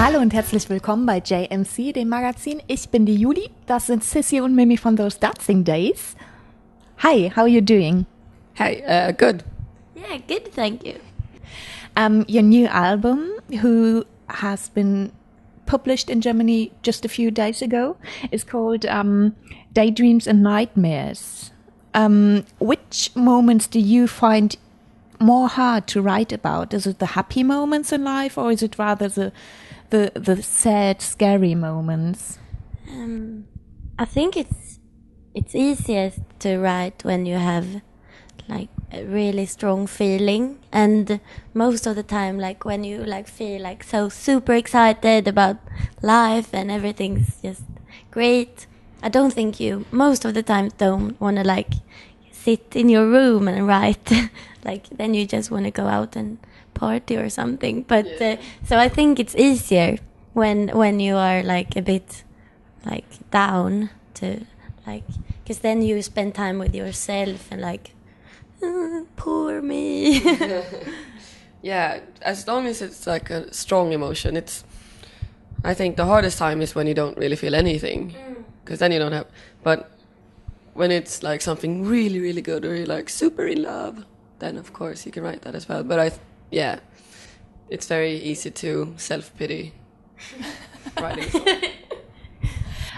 Hallo und herzlich willkommen bei JMC, dem Magazin. Ich bin die Juli, das sind Cissi und Mimmi von Those Dancing Days. Hi, how are you doing? Hi, good. Yeah, good, thank you. Your new album, who has been published in Germany just a few days ago, is called Daydreams and Nightmares. Which moments do you find more hard to write about? Is it the happy moments in life, or is it rather the sad, scary moments? I think it's easiest to write when you have like a really strong feeling, and most of the time, like when you like feel like so super excited about life and everything's just great. I don't think you most of the time don't want to like sit in your room and write. Like then you just want to go out and party or something. But so I think it's easier when you are like a bit like down to like, because then you spend time with yourself and like poor me. Yeah, as long as it's like a strong emotion, I think the hardest time is when you don't really feel anything, because then you don't have. But when it's like something really, really good, or you're like super in love, then of course you can write that as well. But it's very easy to self-pity writing songs.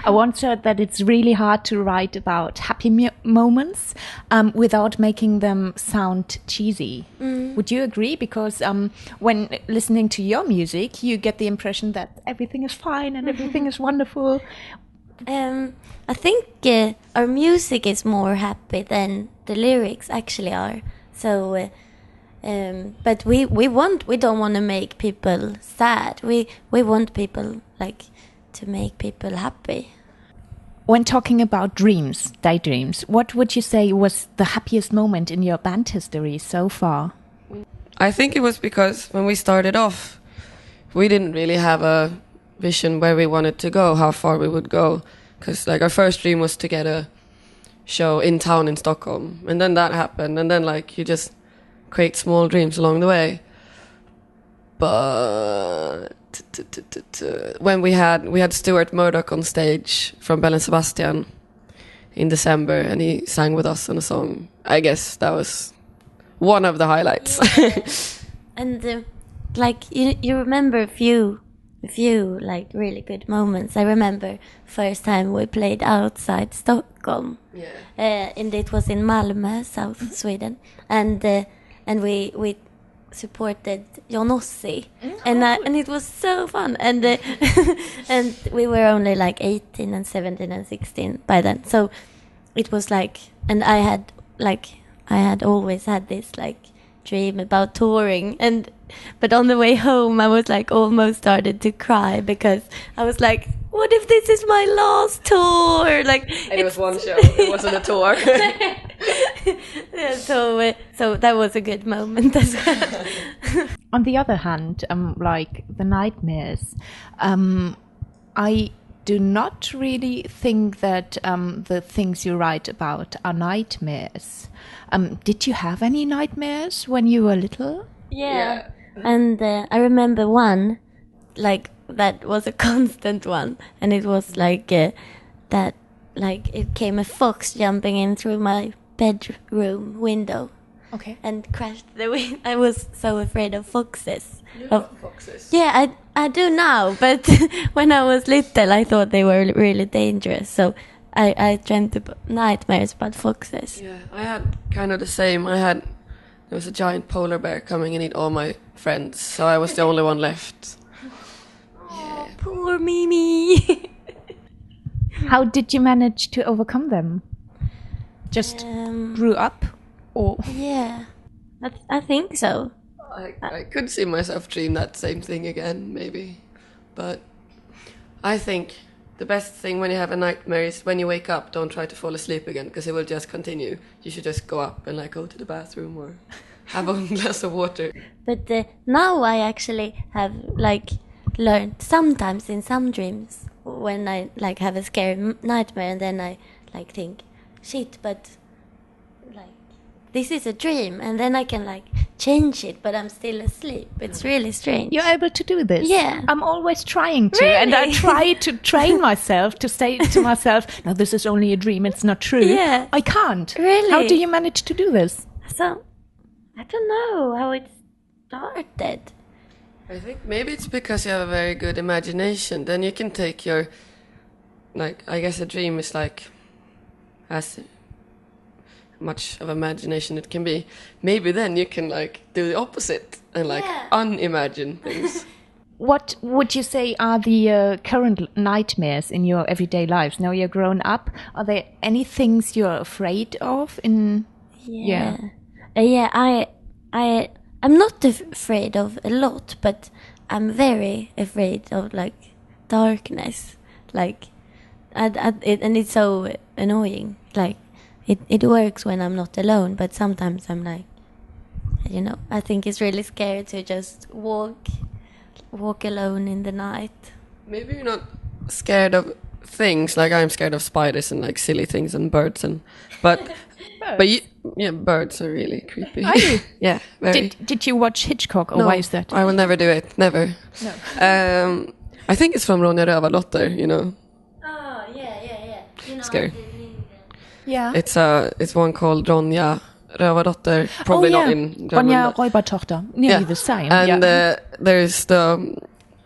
I once heard that it's really hard to write about happy moments without making them sound cheesy. Would you agree? Because when listening to your music, you get the impression that everything is fine and everything is wonderful. I think our music is more happy than the lyrics actually are. So, but we don't want to make people sad. We want people like to make people happy. When talking about dreams, daydreams, what would you say was the happiest moment in your band history so far? I think it was because when we started off, we didn't really have a vision where we wanted to go, how far we would go. Because like our first dream was to get a show in town in Stockholm. And then that happened. And then like you just create small dreams along the way. But when we had Stuart Murdoch on stage from Bell and Sebastian in December, and he sang with us on a song. I guess that was one of the highlights. Yeah. And like you remember a few like really good moments. I remember first time we played outside Stockholm. Yeah. And it was in Malmö, South Sweden, and we supported Johnossi, and it was so fun, and and we were only like 18 and 17 and 16 by then, so it was like, and I had always had this like dream about touring, but on the way home I was like almost started to cry because I was like, what if this is my last tour? Like, and it was one show, it wasn't a tour. Yeah, so that was a good moment as well. On the other hand, like the nightmares, I do not really think that the things you write about are nightmares. Did you have any nightmares when you were little? Yeah. And I remember one, like that was a constant one, and it was like that, like it came a fox jumping in through my bedroom window. Okay. And crashed the window. I was so afraid of foxes. You love foxes. Yeah, I do now, but when I was little I thought they were really dangerous, so I dreamt about nightmares about foxes. Yeah, I had kind of the same. There was a giant polar bear coming and eat all my friends, so I was the only one left. Oh, poor Mimmi. How did you manage to overcome them? Just grew up, or? Yeah, I think so. I could see myself dream that same thing again, maybe. But I think the best thing when you have a nightmare is when you wake up, don't try to fall asleep again, because it will just continue. You should just go up and like go to the bathroom or have a glass of water. But now I actually have like learned sometimes in some dreams when I like have a scary nightmare, and then I like think, shit, but like this is a dream, and then I can like change it, but I'm still asleep. It's really strange. You're able to do this? Yeah. I'm always trying to. Really? And I try to train myself to say to myself, no, this is only a dream. It's not true. Yeah. I can't. Really? How do you manage to do this? So, I don't know how it started. I think maybe it's because you have a very good imagination. Then you can take your, like, I guess a dream is like, as much of imagination it can be. Maybe then you can like do the opposite and like unimagine things. What would you say are the current nightmares in your everyday lives? Now you're grown up. Are there any things you're afraid of in... I'm not afraid of a lot, but I'm very afraid of like darkness. Like, and it's so annoying. Like, it works when I'm not alone, but sometimes I'm like, you know, I think it's really scary to just walk alone in the night. Maybe you're not scared of things like I'm scared of spiders and like silly things and birds but birds are really creepy. Are you? Yeah, very. Did you watch Hitchcock, or No, why is that? I will never do it. Never. No. I think it's from Ronja Rövardotter, you know. Oh, yeah. You know, Scary. Yeah. It's one called Ronja Rövardotter, probably not in German. Ronja Räubertochter. Nearly the same. And there's the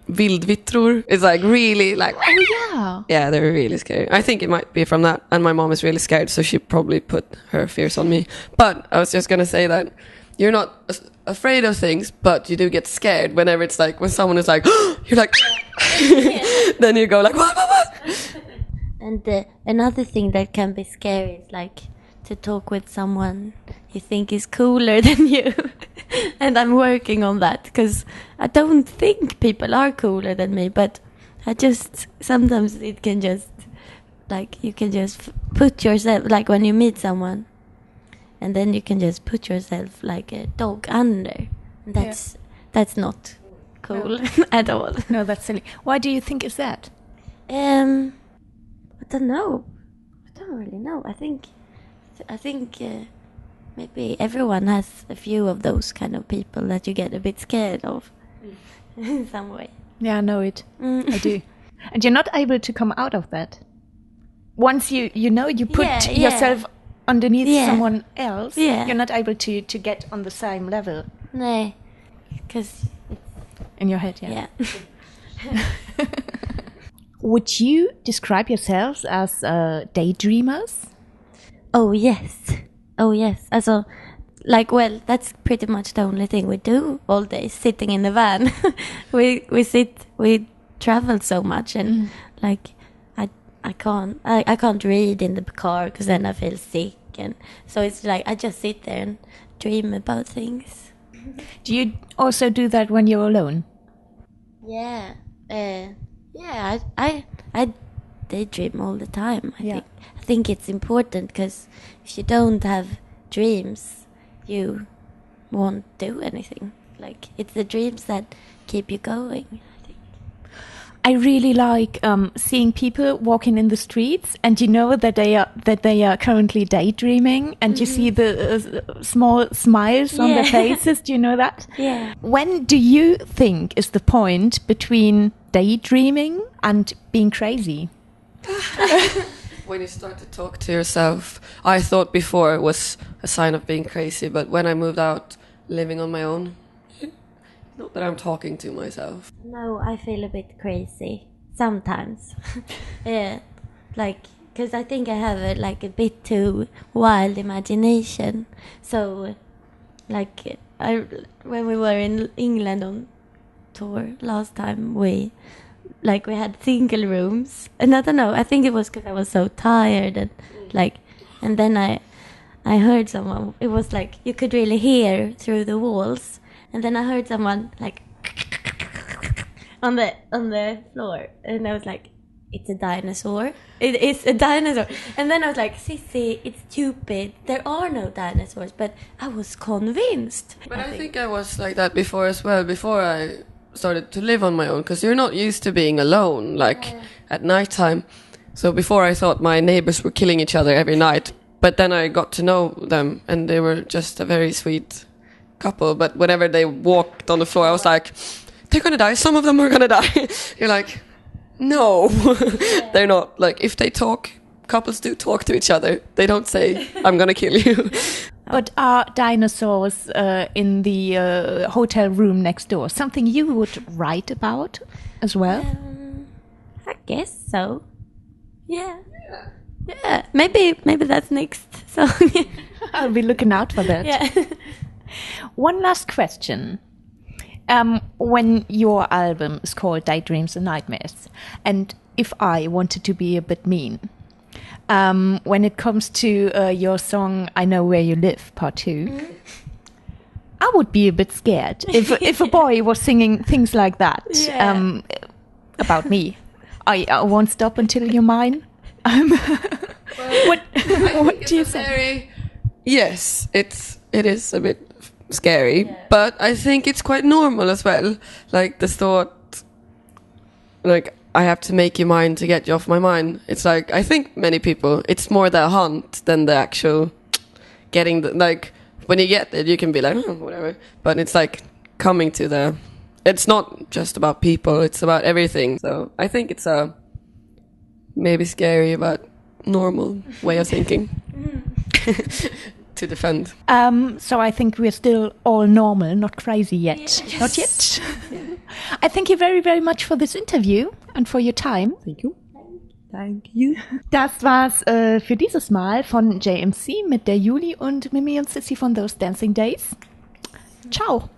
Vildvittror. It's like really like... Oh, yeah. Yeah, they're really scary. I think it might be from that. And my mom is really scared, so she probably put her fears on me. But I was just going to say that you're not afraid of things, but you do get scared whenever it's like, when someone is like, you're like... Then you go like, what? And another thing that can be scary is like to talk with someone you think is cooler than you. And I'm working on that because I don't think people are cooler than me, but I just, sometimes it can just, like, you can just put yourself, like when you meet someone, and then you can just put yourself like a dog under. And that's not cool at all. No, that's silly. Why do you think is that? I don't know. I don't really know. I think maybe everyone has a few of those kind of people that you get a bit scared of in some way. Yeah, I know it. I do. And you're not able to come out of that. Once you put yourself underneath someone else, you're not able to get on the same level. No, because in your head, yeah. Would you describe yourselves as daydreamers? Oh yes. Also, like, well, that's pretty much the only thing we do all day, sitting in the van. we travel so much, and like I can't read in the car because then I feel sick, and so it's like I just sit there and dream about things. Do you also do that when you're alone? Yeah. I daydream all the time. I think it's important because if you don't have dreams, you won't do anything. Like, it's the dreams that keep you going, I think. I really like seeing people walking in the streets, and you know that they are currently daydreaming, and you see the small smiles on their faces. Do you know that? Yeah. When do you think is the point between daydreaming and being crazy? When you start to talk to yourself. I thought before it was a sign of being crazy, but when I moved out living on my own, not that I'm talking to myself. No, I feel a bit crazy sometimes. Like, because I think I have a bit too wild imagination. So, like, when we were in England on tour last time, we had single rooms, and I don't know, I think it was because I was so tired, and then I heard someone, it was like you could really hear through the walls, and then I heard someone like on the floor, and I was like, it's a dinosaur. It is a dinosaur. And then I was like, Cissi, it's stupid. There are no dinosaurs. But I was convinced. But I think I was like that before as well, before I started to live on my own, because you're not used to being alone, at nighttime. So before I thought my neighbors were killing each other every night, but then I got to know them, and they were just a very sweet couple, but whenever they walked on the floor, I was like, they're gonna die. Some of them are gonna die. You're like, no, they're not. Like, if they talk, couples do talk to each other. They don't say, I'm gonna kill you. But are dinosaurs in the hotel room next door something you would write about as well? I guess so. Yeah. Maybe that's next song. I'll be looking out for that. Yeah. One last question. When your album is called Daydreams and Nightmares, and if I wanted to be a bit mean, when it comes to your song I Know Where You Live, Part 2, I would be a bit scared if a boy was singing things like that about me. I won't stop until you're mine. What do you say? Yes, it is a bit scary, but I think it's quite normal as well. Like the thought, like, I have to make you mine to get you off my mind. It's like, I think many people, it's more the hunt than the actual getting the, like, when you get it, you can be like, whatever. But it's like coming to the, it's not just about people, it's about everything. So I think it's a maybe scary but normal way of thinking to defend. So I think we're still all normal, not crazy yet. Yes. Not yet. I thank you very, very much for this interview and for your time. Thank you. Thank you. Das war's für dieses Mal von JMC mit der Juli und Mimmi und Cissi von Those Dancing Days. Ciao.